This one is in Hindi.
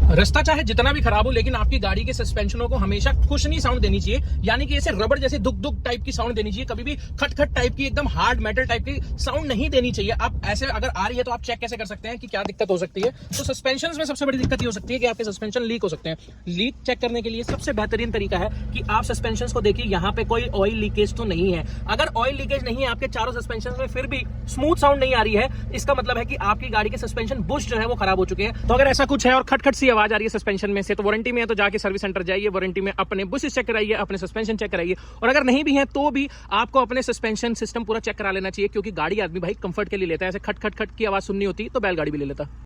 रास्ता चाहे जितना भी खराब हो, लेकिन आपकी गाड़ी के सस्पेंशनों को हमेशा कुशनी साउंड देनी चाहिए, यानी कि ऐसे रबड़ जैसे दुक दुक टाइप की साउंड देनी चाहिए। कभी भी खट खट टाइप की, एकदम हार्ड मेटल टाइप की साउंड नहीं देनी चाहिए। आप ऐसे अगर आ रही है तो आप चेक कैसे कर सकते हैं कि क्या दिक्कत हो सकती है। तो सस्पेंशन में सबसे बड़ी दिक्कत ये हो सकती है कि आपके सस्पेंशन लीक हो सकते हैं। लीक चेक करने के लिए सबसे बेहतरीन तरीका है कि आप सस्पेंशन को देखिए, यहाँ पे कोई ऑयल लीकेज तो नहीं है। अगर ऑयल लीकेज नहीं है आपके चारों सस्पेंशन में, फिर भी स्मूथ साउंड नहीं आ रही है, इसका मतलब है कि आपकी गाड़ी के सस्पेंशन बुश जो है वो खराब हो चुके हैं। तो अगर ऐसा कुछ है और खटखट सी आवाज आ रही है सस्पेंशन में से, तो वारंटी में है तो जाके सर्विस सेंटर जाइए, वारंटी में अपने बुशेस चेक कराइए, अपने सस्पेंशन चेक कराइए। और अगर नहीं भी है तो भी आपको अपने सस्पेंशन सिस्टम पूरा चेक करा लेना चाहिए, क्योंकि गाड़ी आदमी भाई कंफर्ट के लिए लेता है। ऐसे खट खट खट की आवाज सुननी होती तो बैलगाड़ी भी ले लेता।